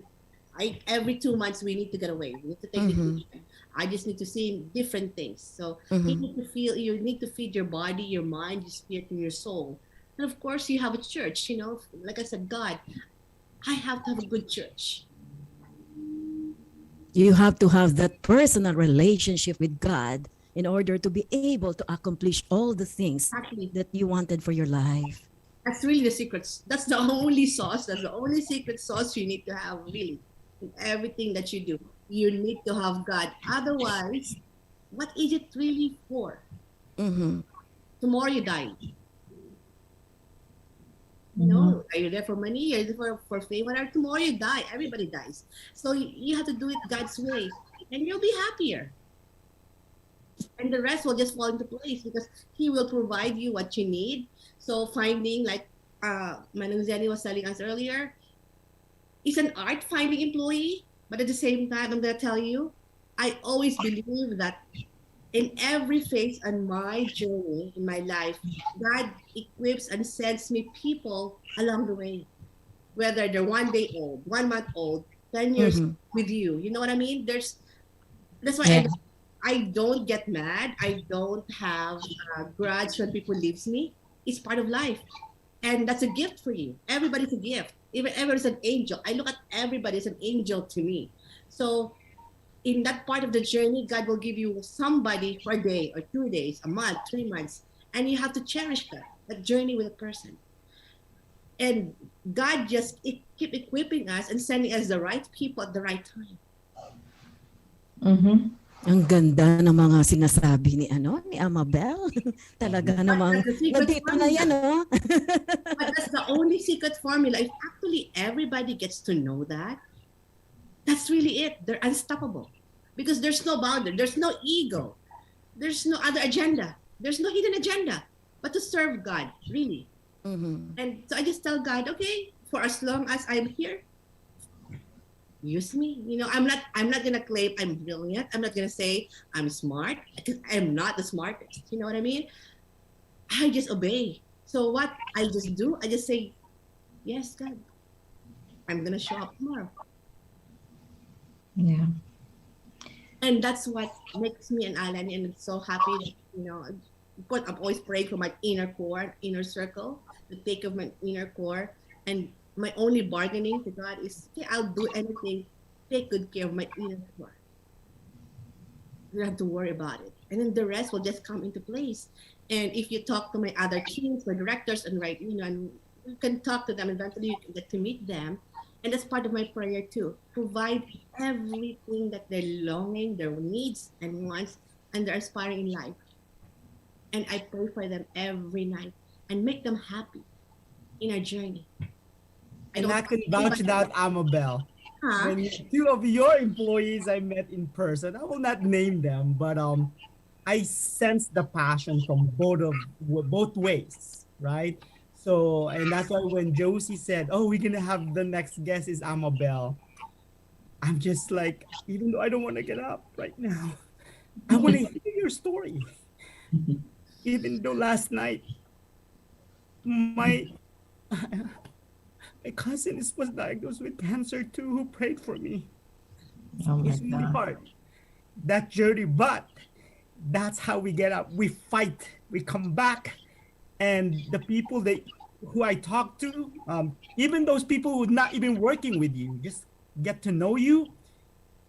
Every 2 months we need to get away. We need to take vacation. I just need to see different things. So you need to feel. You need to feed your body, your mind, your spirit, and your soul. And of course, you have a church. You know, like I said, God, I have to have a good church. You have to have that personal relationship with God in order to be able to accomplish all the things Exactly. that you wanted for your life. That's really the secrets. That's the only sauce. That's the only secret sauce you need to have, really. In everything that you do, you need to have God. Otherwise, what is it really for? Tomorrow you die. You know, are you there for money? Are you there for fame? Whatever. Tomorrow you die. Everybody dies. So you have to do it God's way, and you'll be happier. And the rest will just fall into place because He will provide you what you need. So finding, like Manong Zenny was telling us earlier, it's an art finding employee. But at the same time, I'm gonna tell you, I always believe that in every phase on my journey in my life, God equips and sends me people along the way, whether they're 1 day old, 1 month old, 10 years with you. You know what I mean? That's why I don't get mad. I don't have grudge when people leaves me. It's part of life, and that's a gift for you. Everybody's a gift. Even everyone's an angel. I look at everybody as an angel to me. So in that part of the journey, God will give you somebody for a day or 2 days, a month, 3 months, and you have to cherish that journey with a person. And God just keep equipping us and sending us the right people at the right time. Ang ganda ng mga sinasabi ni Amabel. Talaga namang nandito na yan, oh. But that's the only secret formula. If actually everybody gets to know that, that's really it. They're unstoppable. Because there's no boundary, there's no ego, there's no other agenda, there's no hidden agenda, but to serve God, really. And so I just tell God, okay, for as long as I'm here, use me. You know, I'm not gonna claim I'm brilliant. I'm not gonna say I'm smart because I'm not the smartest. You know what I mean? I just obey. So what I just do, I just say, yes, God, I'm gonna show up tomorrow. Yeah. And that's what makes me an Alani, and I'm so happy that, you know, I'm always praying for my inner core, inner circle, the take of my inner core. And my only bargaining to God is, okay, I'll do anything, take good care of my inner core. You don't have to worry about it. And then the rest will just come into place. And if you talk to my other teams, my directors, and and you can talk to them, eventually you can get to meet them. And that's part of my prayer too. Provide everything that they're longing, their needs and wants, and they're aspiring in life. And I pray for them every night and make them happy in our journey. And I can vouch that, Amabel. Huh? When 2 of your employees I met in person, I will not name them, but I sense the passion from both ways, right? So, and that's why when Josie said, "Oh, we're gonna have the next guest is Amabel," I'm just like, even though I don't want to get up right now, I want to hear your story. Even though last night, my cousin was diagnosed with cancer too, who prayed for me. It's really hard, that journey, but that's how we get up. We fight, we come back. And the people who I talk to, even those people who are not even working with you, just get to know you,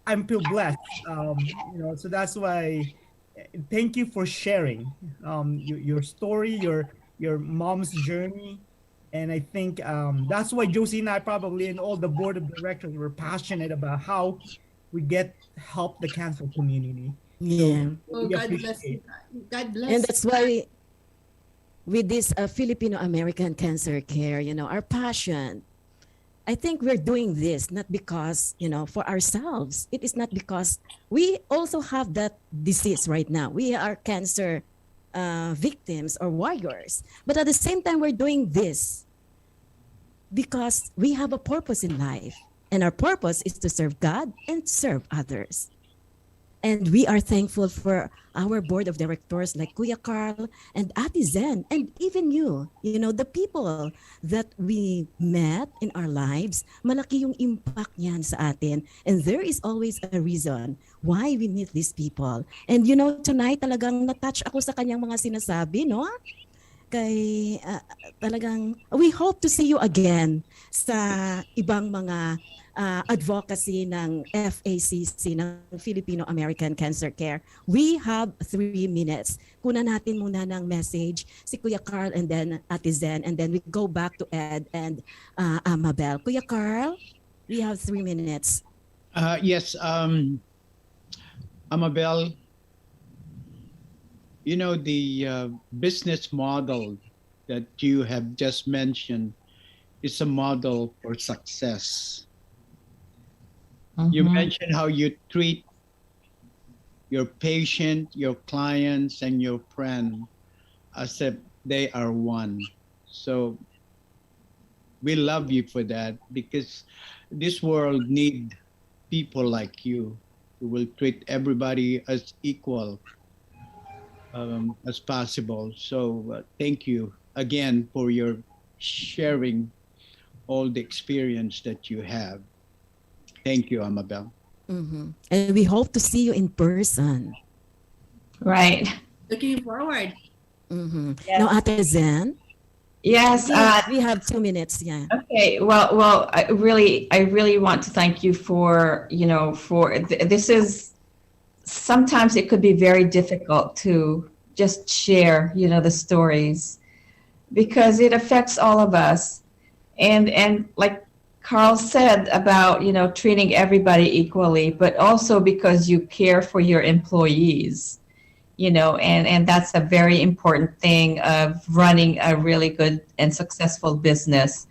I feel blessed. So that's why, thank you for sharing your story, your mom's journey. And I think that's why Josie and I probably, and all the board of directors, were passionate about how we help the cancer community. Yeah. Oh, God bless you. God bless. And that's why with this Filipino American Cancer Care, our passion, I think we're doing this not because, for ourselves. It is not because we also have that disease right now. We are cancer victims or warriors. But at the same time, we're doing this because we have a purpose in life. And our purpose is to serve God and serve others. And we are thankful for our board of directors like Kuya Carl and Ate Zen and even you. You know, the people that we met in our lives, malaki yung impact niyan sa atin. And there is always a reason why we meet these people. And you know, tonight talagang na-touch ako sa kanyang mga sinasabi, no? Kay talagang we hope to see you again sa ibang mga advocacy ng FACC, ng Filipino American Cancer Care. We have 3 minutes. Kunan natin muna ng message si Kuya Carl and then Ate Zen, and then we go back to Ed and Amabel. Kuya Carl, we have 3 minutes. Yes, Amabel, you know, the business model that you have just mentioned is a model for success. You mentioned how you treat your patient, your clients, and your friend as if they are one. So we love you for that, because this world need people like you who will treat everybody as equal as possible. So thank you again for your sharing all the experience that you have. Thank you, Amabel. And we hope to see you in person. Right. Looking forward. Yes. Now, Ate Zen, Yes. we have 2 minutes. Yeah. Okay. Well. I really want to thank you for this is sometimes it could be very difficult to just share the stories, because it affects all of us, and like Carl said about treating everybody equally, but also because you care for your employees, and that's a very important thing of running a really good and successful business.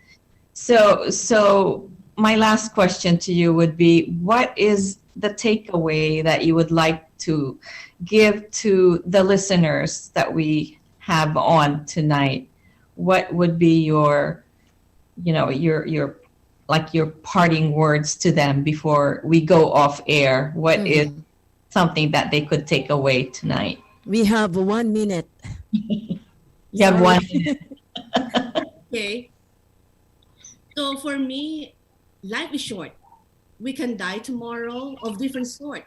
So my last question to you would be, what is the takeaway that you would like to give to the listeners that we have on tonight? What would be your parting words to them before we go off air? What is something that they could take away tonight? We have 1 minute. You have 1 minute. Okay. So for me, life is short. We can die tomorrow of different sort.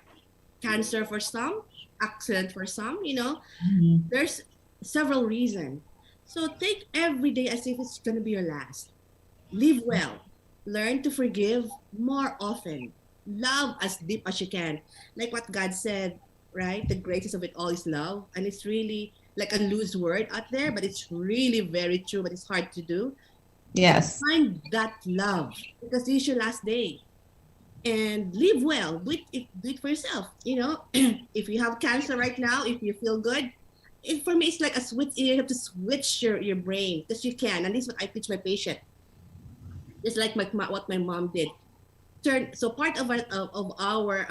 Cancer for some, accident for some, There's several reasons. So take every day as if it's going to be your last. Live well. Learn to forgive more often. Love as deep as you can. Like what God said, right? The greatest of it all is love. And it's really like a loose word out there, but it's really very true, but it's hard to do. Yes. Find that love, because this is your last day. And live well. Do it for yourself. If you have cancer right now, if you feel good, for me, it's like a switch. You have to switch your brain, because you can. And this is what I teach my patient. Just like what my mom did. So part of our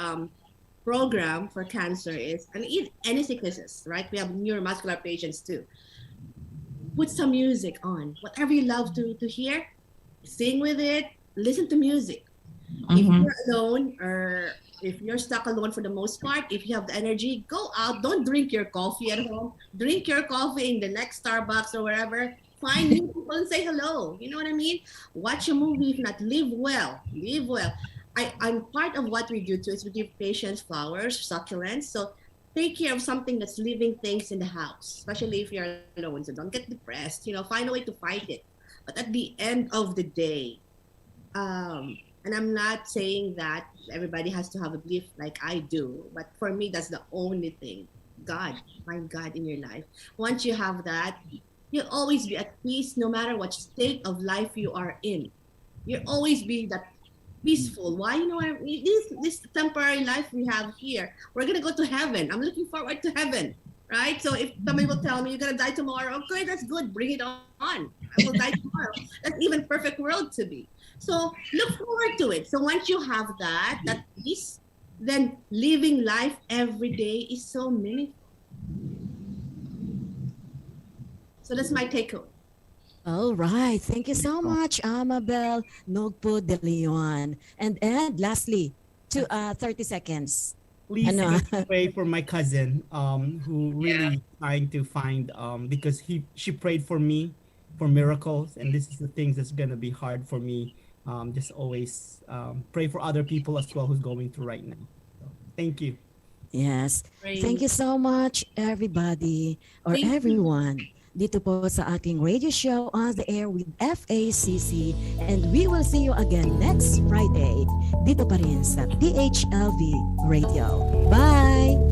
program for cancer is, and any sicknesses, right? We have neuromuscular patients too. Put some music on, whatever you love to hear, sing with it, listen to music. If you're alone, or if you're stuck alone for the most part, if you have the energy, go out. Don't drink your coffee at home. Drink your coffee in the next Starbucks or wherever. Find new people and say hello. You know what I mean? Watch a movie. If not, live well. Live well. I'm part of what we do too is we give patients flowers, succulents. So take care of something that's living things in the house, especially if you're alone. So don't get depressed. Find a way to fight it. But at the end of the day, and I'm not saying that everybody has to have a belief like I do, but for me, that's the only thing. God, find God in your life. Once you have that, you'll always be at peace no matter what state of life you are in. You'll always be that peaceful. Why? This temporary life we have here, we're going to go to heaven. I'm looking forward to heaven, right? So if somebody will tell me you're going to die tomorrow, okay, that's good. Bring it on. I will die tomorrow. That's even perfect world to be. So look forward to it. So once you have that peace, then living life every day is so meaningful. So that's my takeaway. All right. Thank you so much, Amabel-Nugpo De Leon. And lastly, 30 seconds. please Ano? pray for my cousin who really trying to find because she prayed for me for miracles, and this is the things that's gonna be hard for me. Just always pray for other people as well who's going through right now. So, thank you. Yes. Praise. Thank you so much, everybody, or Thank you. everyone, dito po sa ating radio show on the air with FACC. And we will see you again next Friday, dito pa rin sa PHLV Radio. Bye!